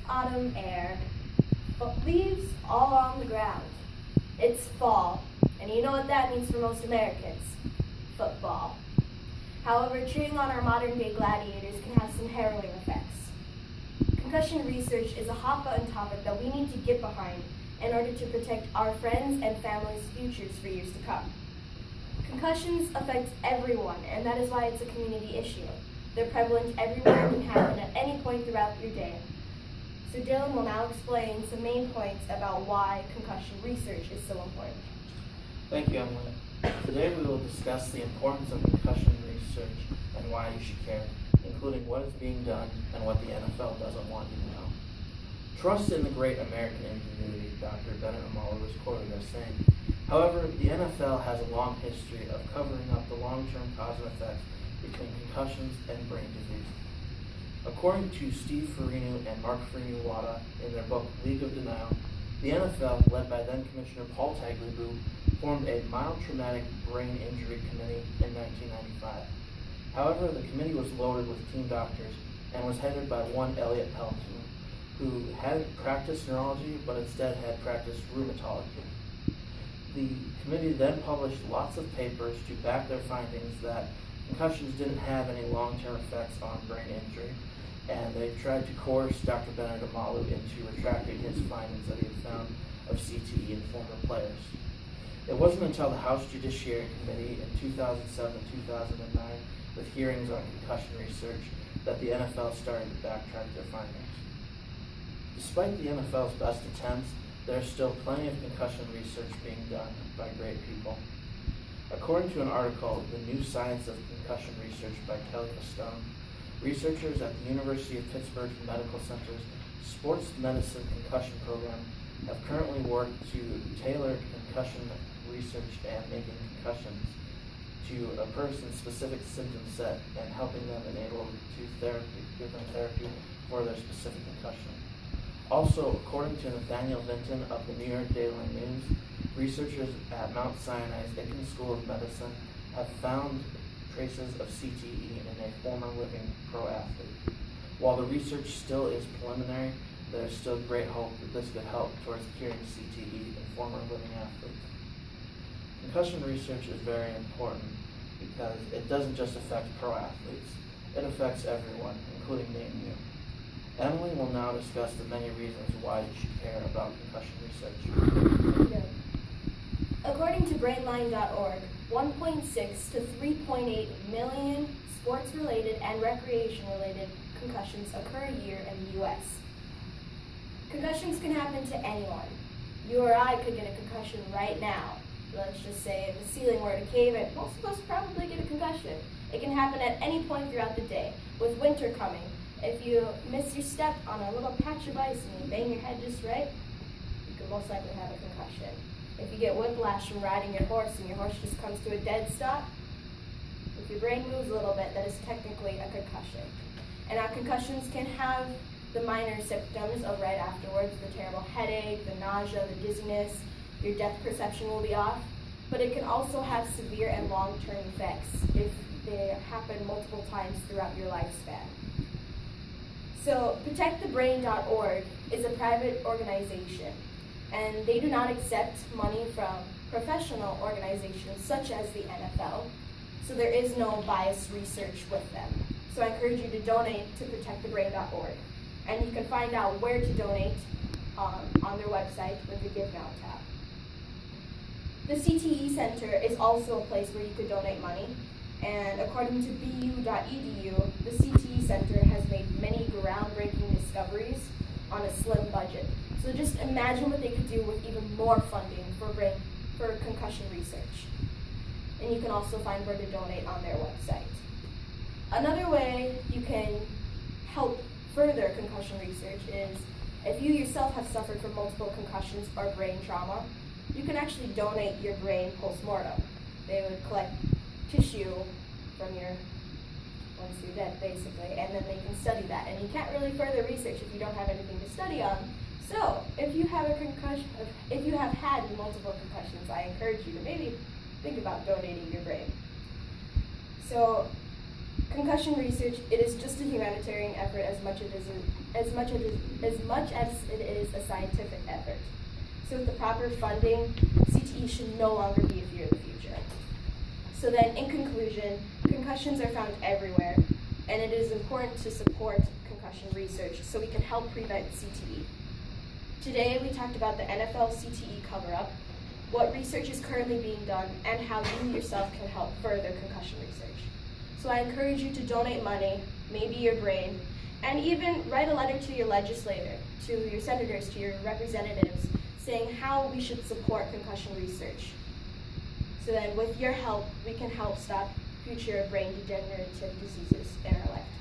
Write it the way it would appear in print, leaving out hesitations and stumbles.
autumn air, but leaves all on the ground. It's fall, and you know what that means for most Americans: football. However, cheering on our modern-day gladiators can have some harrowing effects. Concussion research is a hot-button topic that we need to get behind in order to protect our friends and families' futures for years to come. Concussions affect everyone, and that is why it's a community issue. They're prevalent everywhere and can happen at any point throughout your day. So Dylan will now explain some main points about why concussion research is so important. Thank you, Emily. Today we will discuss the importance of concussion research and why you should care, including what is being done and what the NFL doesn't want you to know. Trust in the great American ingenuity, Dr. Bennett Amalu was quoted as saying. However, the NFL has a long history of covering up the long-term cause and effects between concussions and brain disease. According to Steve Farinu and Mark Farinu-Wada in their book League of Denial, the NFL, led by then-Commissioner Paul Tagliabue, formed a mild traumatic brain injury committee in 1995. However, the committee was loaded with team doctors and was headed by one Elliot Pelton, who hadn't practiced neurology but instead had practiced rheumatology. The committee then published lots of papers to back their findings that concussions didn't have any long-term effects on brain injury, and they tried to coerce Dr. Bennett Amalu into retracting his findings that he had found of CTE in former players. It wasn't until the House Judiciary Committee in 2007 and 2009, with hearings on concussion research, that the NFL started to backtrack their findings. Despite the NFL's best attempts, there is still plenty of concussion research being done by great people. According to an article, The New Science of Concussion Research by Kelly Stone, researchers at the University of Pittsburgh Medical Center's Sports Medicine Concussion Program have currently worked to tailor concussion research and making concussions to a person's specific symptom set and helping them enable to give them therapy for their specific concussion. Also, according to Nathaniel Vinton of the New York Daily News, researchers at Mount Sinai's Icahn School of Medicine have found traces of CTE in a former living pro athlete. While the research still is preliminary, there is still great hope that this could help towards curing CTE in former living athletes. Concussion research is very important because it doesn't just affect pro athletes, it affects everyone, including me and you. Emily will now discuss the many reasons why you should care about concussion research. According to Brainline.org, 1.6 to 3.8 million sports-related and recreation-related concussions occur a year in the U.S. Concussions can happen to anyone. You or I could get a concussion right now. Let's just say if the ceiling were to cave in, most of us probably get a concussion. It can happen at any point throughout the day. With winter coming, if you miss your step on a little patch of ice and you bang your head just right, you could most likely have a concussion. If you get whiplash from riding your horse and your horse just comes to a dead stop, if your brain moves a little bit, that is technically a concussion. And our concussions can have the minor symptoms of right afterwards, the terrible headache, the nausea, the dizziness, your depth perception will be off, but it can also have severe and long-term effects if they happen multiple times throughout your lifespan. So ProtectTheBrain.org is a private organization, and they do not accept money from professional organizations such as the NFL, so there is no biased research with them. So I encourage you to donate to ProtectTheBrain.org, and you can find out where to donate on their website with the Give Now tab. The CTE Center is also a place where you could donate money, and according to bu.edu, the CTE Center has made many groundbreaking discoveries on a slim budget. So just imagine what they could do with even more funding for concussion research. And you can also find where to donate on their website. Another way you can help further concussion research is if you yourself have suffered from multiple concussions or brain trauma, you can actually donate your brain post-mortem. They would collect tissue from once you're dead, basically, and then they can study that. And you can't really further research if you don't have anything to study on. So, if you have if you have had multiple concussions, I encourage you to maybe think about donating your brain. So, Concussion research, it is just a humanitarian effort as much as it is a scientific effort. So with the proper funding, CTE should no longer be a fear of the future. So then, in conclusion, concussions are found everywhere, and it is important to support concussion research so we can help prevent CTE. Today, we talked about the NFL CTE cover-up, what research is currently being done, and how you yourself can help further concussion research. So I encourage you to donate money, maybe your brain, and even write a letter to your legislator, to your senators, to your representatives, saying how we should support concussion research. So then with your help, we can help stop future brain degenerative diseases in our life.